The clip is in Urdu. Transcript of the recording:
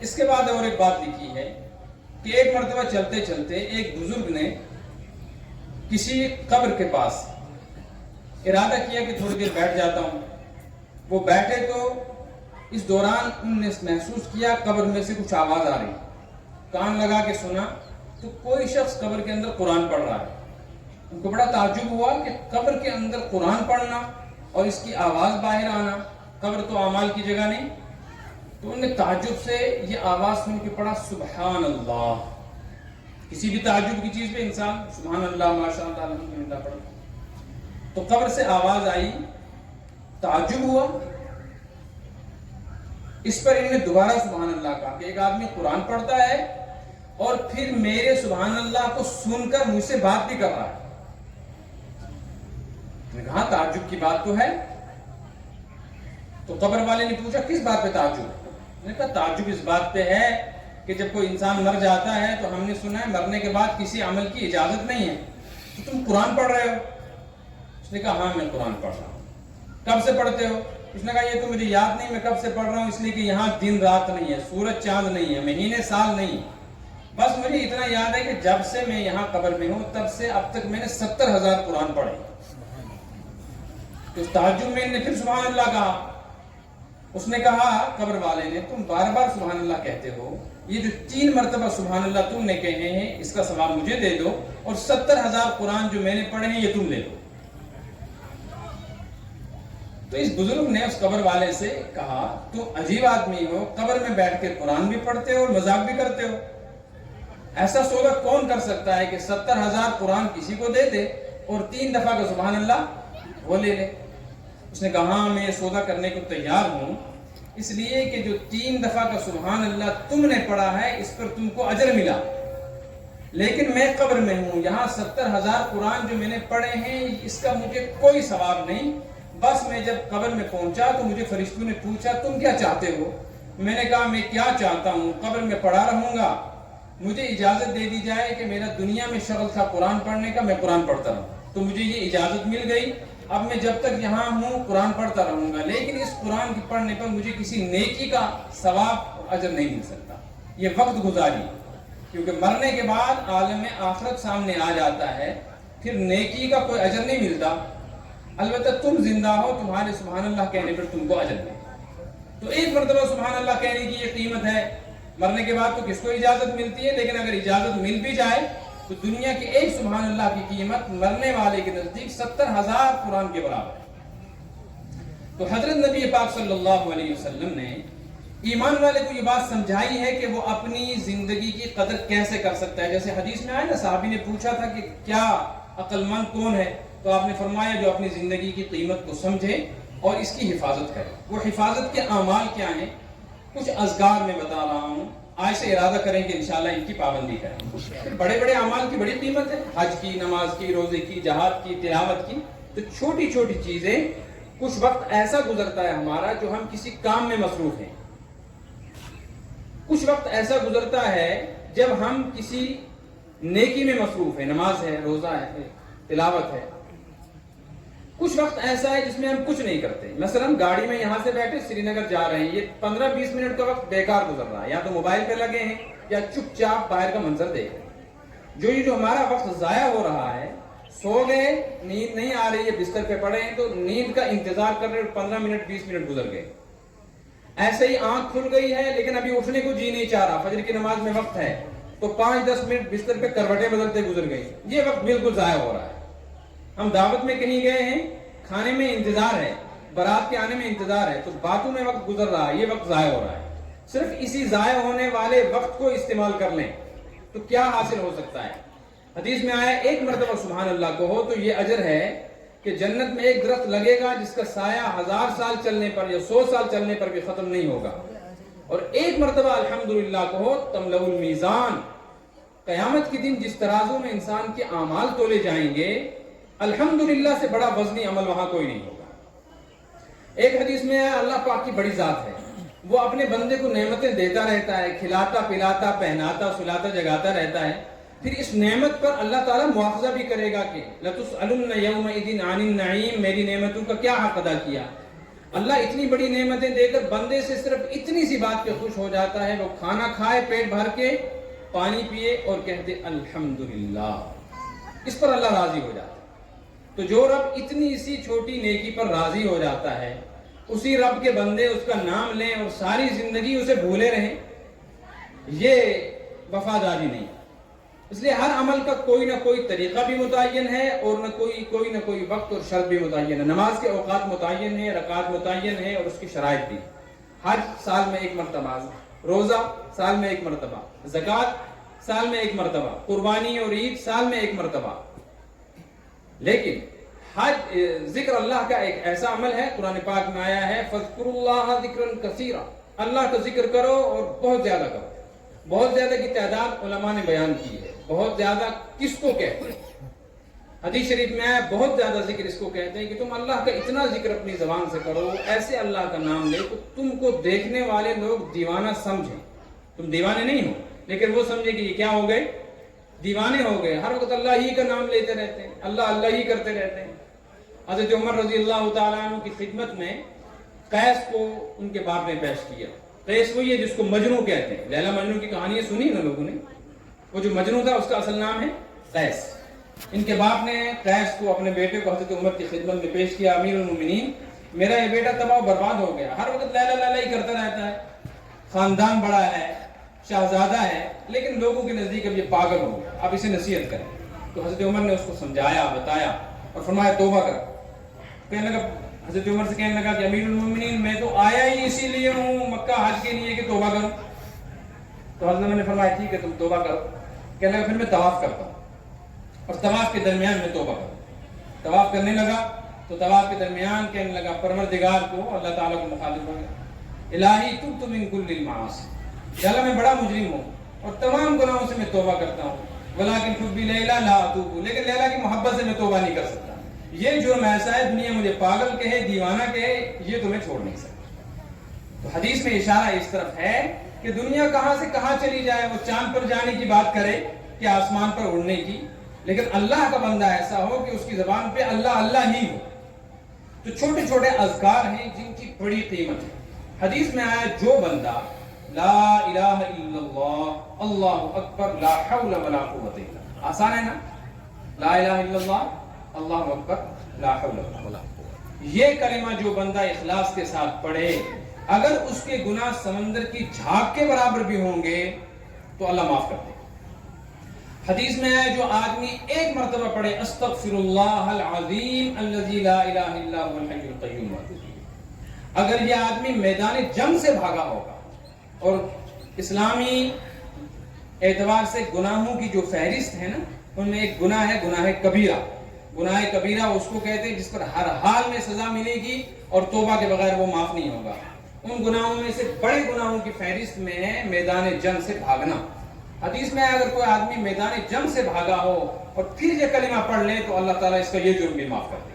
اس کے بعد اور ایک بات لکھی ہے کہ ایک مرتبہ چلتے چلتے ایک بزرگ نے کسی قبر کے پاس ارادہ کیا کہ تھوڑی دیر بیٹھ جاتا ہوں. وہ بیٹھے تو اس دوران انہوں نے محسوس کیا قبر میں سے کچھ آواز آ رہی. کان لگا کے سنا تو کوئی شخص قبر کے اندر قرآن پڑھ رہا ہے. ان کو بڑا تعجب ہوا کہ قبر کے اندر قرآن پڑھنا اور اس کی آواز باہر آنا. قبر تو اعمال کی جگہ نہیں. تو انہوں نے تعجب سے یہ آواز سن کے پڑھا سبحان اللہ. کسی بھی تعجب کی چیز پہ انسان سبحان اللہ ماشاء اللہ الحمدللہ پڑھتا. تو قبر سے آواز آئی, تعجب ہوا. اس پر انہوں نے دوبارہ سبحان اللہ کہا کہ ایک آدمی قرآن پڑھتا ہے اور پھر میرے سبحان اللہ کو سن کر مجھ سے بات بھی کر رہا ہے. میں نے کہا تعجب کی بات تو ہے. تو قبر والے نے پوچھا کس بات پہ تعجب ہے؟ میں نے کہا تعجب اس بات پہ ہے کہ جب کوئی انسان مر جاتا ہے تو ہم نے سنا ہے مرنے کے بعد کسی عمل کی اجازت نہیں ہے, تو تم قرآن پڑھ رہے ہو. اس نے کہا ہاں میں قرآن پڑھ رہا ہوں. کب سے پڑھتے ہو؟ اس نے کہا یہ تو مجھے یاد نہیں میں کب سے پڑھ رہا ہوں, اس لیے کہ یہاں دن رات نہیں ہے, سورج چاند نہیں ہے, مہینے سال نہیں. بس مجھے اتنا یاد ہے کہ جب سے میں یہاں قبر میں ہوں تب سے اب تک میں نے 70,000 قرآن پڑھے. تو اس تعجب میں نے پھر سبحان اللہ کہا. اس نے کہا قبر والے نے تم بار بار سبحان اللہ کہتے ہو, یہ جو 3 مرتبہ سبحان اللہ تم نے کہے ہیں اس کا ثواب مجھے دے دو, اور 70,000 قرآن جو میں نے پڑھے ہیں یہ تم لے لو. تو اس بزرگ نے اس قبر والے سے کہا تو عجیب آدمی ہو, قبر میں بیٹھ کے قرآن بھی پڑھتے ہو اور مذاق بھی کرتے ہو. ایسا سودا کون کر سکتا ہے کہ 70,000 قرآن کسی کو دے دے اور 3 دفعہ کا سبحان اللہ وہ لے لے؟ اس نے کہا ہاں میں یہ سودا کرنے کو تیار ہوں, اس لیے کہ جو 3 دفعہ کا سبحان اللہ تم نے پڑھا ہے اس پر تم کو اجر ملا, لیکن میں قبر میں ہوں, یہاں 70,000 قرآن جو میں نے پڑھے ہیں اس کا مجھے کوئی ثواب نہیں. بس میں جب قبر میں پہنچا تو مجھے فرشتوں نے پوچھا تم کیا چاہتے ہو؟ میں نے کہا میں کیا چاہتا ہوں, قبر میں پڑھا رہوں گا, مجھے اجازت دے دی جائے کہ میرا دنیا میں شغل تھا قرآن پڑھنے کا, میں قرآن پڑھتا رہوں. تو مجھے یہ اجازت مل گئی, اب میں جب تک یہاں ہوں قرآن پڑھتا رہوں گا, لیکن اس قرآن کی پڑھنے پر مجھے کسی نیکی کا ثواب اور اجر نہیں مل سکتا. یہ وقت گزاری, کیونکہ مرنے کے بعد عالم آخرت سامنے آ جاتا ہے, پھر نیکی کا کوئی اجر نہیں ملتا. البتہ تم زندہ ہو, تمہارے سبحان اللہ کہنے پر تم کو اجر ملے. تو ایک مرتبہ سبحان اللہ کہنے کی یہ قیمت ہے. مرنے کے بعد تو کس کو اجازت ملتی ہے, لیکن اگر اجازت مل بھی جائے تو دنیا کے ایک سبحان اللہ کی قیمت مرنے والے کے نزدیک 70,000 قرآن کے برابر ہے. تو حضرت نبی پاک صلی اللہ علیہ وسلم نے ایمان والے کو یہ بات سمجھائی ہے کہ وہ اپنی زندگی کی قدر کیسے کر سکتا ہے. جیسے حدیث میں آیا نا, صحابی نے پوچھا تھا کہ کیا عقل مند کون ہے, تو آپ نے فرمایا جو اپنی زندگی کی قیمت کو سمجھے اور اس کی حفاظت کرے. وہ حفاظت کے اعمال کیا ہیں, کچھ اذکار میں بتا رہا ہوں, آج سے ارادہ کریں کہ انشاءاللہ ان کی پابندی کریں. بڑے بڑے اعمال کی بڑی قیمت ہے, حج کی, نماز کی, روزے کی, جہاد کی, تلاوت کی. تو چھوٹی چھوٹی چیزیں, کچھ وقت ایسا گزرتا ہے ہمارا جو ہم کسی کام میں مصروف ہیں, کچھ وقت ایسا گزرتا ہے جب ہم کسی نیکی میں مصروف ہیں, نماز ہے, روزہ ہے, تلاوت ہے. کچھ وقت ایسا ہے جس میں ہم کچھ نہیں کرتے. مثلا گاڑی میں یہاں سے بیٹھے سری نگر جا رہے ہیں, یہ 15-20 منٹ کا وقت بیکار گزر رہا ہے, یا تو موبائل پہ لگے ہیں یا چپ چاپ باہر کا منظر دیکھ رہے ہیں. جو ہمارا وقت ضائع ہو رہا ہے, سو گئے, نیند نہیں آ رہی ہے, بستر پہ پڑے ہیں تو نیند کا انتظار کر رہے, 15 منٹ 20 منٹ گزر گئے. ایسے ہی آنکھ کھل گئی ہے لیکن ابھی اٹھنے کو جی نہیں چاہ رہا, فجر کی نماز میں وقت ہے, تو 5-10 منٹ بستر پہ کروٹیں بدلتے گزر گئی. یہ وقت بالکل ضائع ہو رہا ہے. ہم دعوت میں کہیں گئے ہیں, کھانے میں انتظار ہے, بارات کے آنے میں انتظار ہے, تو باتوں میں وقت گزر رہا ہے, یہ وقت ضائع ہو رہا ہے. صرف اسی ضائع ہونے والے وقت کو استعمال کر لیں تو کیا حاصل ہو سکتا ہے. حدیث میں آیا ایک مرتبہ سبحان اللہ کو ہو تو یہ اجر ہے کہ جنت میں ایک درخت لگے گا جس کا سایہ 1000 سال چلنے پر یا 100 سال چلنے پر بھی ختم نہیں ہوگا. اور ایک مرتبہ الحمدللہ کو ہو تملأ المیزان, قیامت کے دن جس ترازو میں انسان کے اعمال تولے جائیں گے, الحمدللہ سے بڑا وزنی عمل وہاں کوئی نہیں ہوگا. ایک حدیث میں ہے اللہ پاک کی بڑی ذات ہے, وہ اپنے بندے کو نعمتیں دیتا رہتا ہے, کھلاتا پلاتا پہناتا سلاتا جگاتا رہتا ہے. پھر اس نعمت پر اللہ تعالیٰ مواخذہ بھی کرے گا کہ لَتُسْأَلُنَّ يَوْمَئِذٍ عَنِ النَّعِيمِ, میری نعمتوں کا کیا حق ادا کیا. اللہ اتنی بڑی نعمتیں دے کر بندے سے صرف اتنی سی بات پہ خوش ہو جاتا ہے، وہ کھانا کھائے پیٹ بھر کے، پانی پیے اور کہتے الحمدللہ، اس پر اللہ راضی ہو جاتا ہے۔ تو جو رب اتنی سی چھوٹی نیکی پر راضی ہو جاتا ہے، اسی رب کے بندے اس کا نام لیں اور ساری زندگی اسے بھولے رہیں، یہ وفاداری نہیں۔ اس لیے ہر عمل کا کوئی نہ کوئی طریقہ بھی متعین ہے اور کوئی نہ کوئی وقت اور شرط بھی متعین ہے۔ نماز کے اوقات متعین ہے، رکعات متعین ہے اور اس کی شرائط بھی۔ حج سال میں ایک مرتبہ، روزہ سال میں ایک مرتبہ، زکوٰۃ سال میں ایک مرتبہ، قربانی اور عید سال میں ایک مرتبہ۔ لیکن حج ذکر اللہ کا ایک ایسا عمل ہے، قرآن پاک میں آیا ہے فَاذْكُرُوا اللَّهَ ذِكْرًا كَثِيرًا، اللہ کا ذکر کرو اور بہت زیادہ کرو۔ بہت زیادہ کی تعداد علماء نے بیان کی ہے۔ بہت زیادہ کس کو کہتے ہیں؟ حدیث شریف میں آیا بہت زیادہ ذکر اس کو کہتے ہیں کہ تم اللہ کا اتنا ذکر اپنی زبان سے کرو، ایسے اللہ کا نام لے تو تم کو دیکھنے والے لوگ دیوانہ سمجھیں۔ تم دیوانے نہیں ہو لیکن وہ سمجھے کہ یہ کیا ہو گئے؟ دیوانے ہو گئے، ہر وقت اللہ ہی کا نام لیتے رہتے ہیں، اللہ ہی کرتے رہتے ہیں۔ حضرت عمر رضی اللہ تعالیٰ عنہ کی خدمت میں قیس کو ان کے باپ نے پیش کیا۔ قیس وہی ہے جس کو مجنو کہتے ہیں، لیلا مجنو کی کہانی سنی نا لوگوں نے، وہ جو مجنو تھا اس کا اصل نام ہے قیس۔ ان کے باپ نے قیس کو اپنے بیٹے کو حضرت عمر کی خدمت میں پیش کیا، امیر المومنین میرا یہ بیٹا تباہ و برباد ہو گیا، ہر وقت لیلا لیلا ہی کرتا رہتا ہے، خاندان بڑا ہے، شہزادہ ہے، لیکن لوگوں کے نزدیک اب یہ پاگل ہو گیا، آپ اسے نصیحت کریں۔ تو حضرت عمر نے اس کو سمجھایا، بتایا اور فرمایا توبہ کر۔ کہنے لگا، حضرت عمر سے کہنے لگا کہ امیر المومنین میں تو آیا ہی اسی لیے ہوں مکہ حج کے لیے کہ توبہ کروں۔ تو حضرت عمر نے فرمایا ٹھیک ہے تم توبہ کرو۔ کہنے لگا پھر میں طواف کرتا ہوں اور طواف کے درمیان میں توبہ کروں۔ طواف کرنے لگا تو طواف کے درمیان کہنے لگا پروردگار کو، اللہ تعالیٰ کو مخاطب ہو گیا، الہی تبت من کل المعاصی، یا اللہ میں بڑا مجرم ہوں اور تمام گناہوں سے میں توبہ کرتا ہوں، ولیکن حب لیلا لا اتوب، لیکن لیلا کی محبت سے میں توبہ نہیں کر سکتا۔ یہ جرم ایسا ہے، دنیا مجھے پاگل کہے، دیوانہ کہے، یہ تمہیں چھوڑ نہیں سکتا۔ تو حدیث میں اشارہ اس طرف ہے کہ دنیا کہاں سے کہاں چلی جائے، وہ چاند پر جانے کی بات کرے کہ آسمان پر اڑنے کی، لیکن اللہ کا بندہ ایسا ہو کہ اس کی زبان پہ اللہ اللہ ہی ہو۔ تو چھوٹے چھوٹے اذکار ہیں جن کی بڑی قیمت ہے۔ حدیث میں آیا جو بندہ لا الہ الا اللہ اللہ اکبر لا حول ولا قوت الا باللہ، آسان ہے نا؟ لا الہ الا اللہ اللہ اکبر لا حول ولا قوت، یہ کلمہ جو بندہ اخلاص کے ساتھ پڑھے، اگر اس کے گناہ سمندر کی جھاگ کے برابر بھی ہوں گے تو اللہ معاف کر دے گا۔ حدیث میں ہے جو آدمی ایک مرتبہ پڑھے استغفر اللہ العظیم الذی لا الہ الا هو الحی القیوم، اگر یہ آدمی میدان جنگ سے بھاگا ہوگا، اور اسلامی اعتبار سے گناہوں کی جو فہرست ہے نا، ان میں ایک گناہ ہے گناہ کبیرہ۔ گناہ کبیرہ اس کو کہتے ہیں جس پر ہر حال میں سزا ملے گی اور توبہ کے بغیر وہ معاف نہیں ہوگا۔ ان گناہوں میں سے بڑے گناہوں کی فہرست میں ہے میدان جنگ سے بھاگنا۔ حدیث میں اگر کوئی آدمی میدان جنگ سے بھاگا ہو اور پھر یہ کلمہ پڑھ لے تو اللہ تعالیٰ اس کا یہ جرم بھی معاف کر دے۔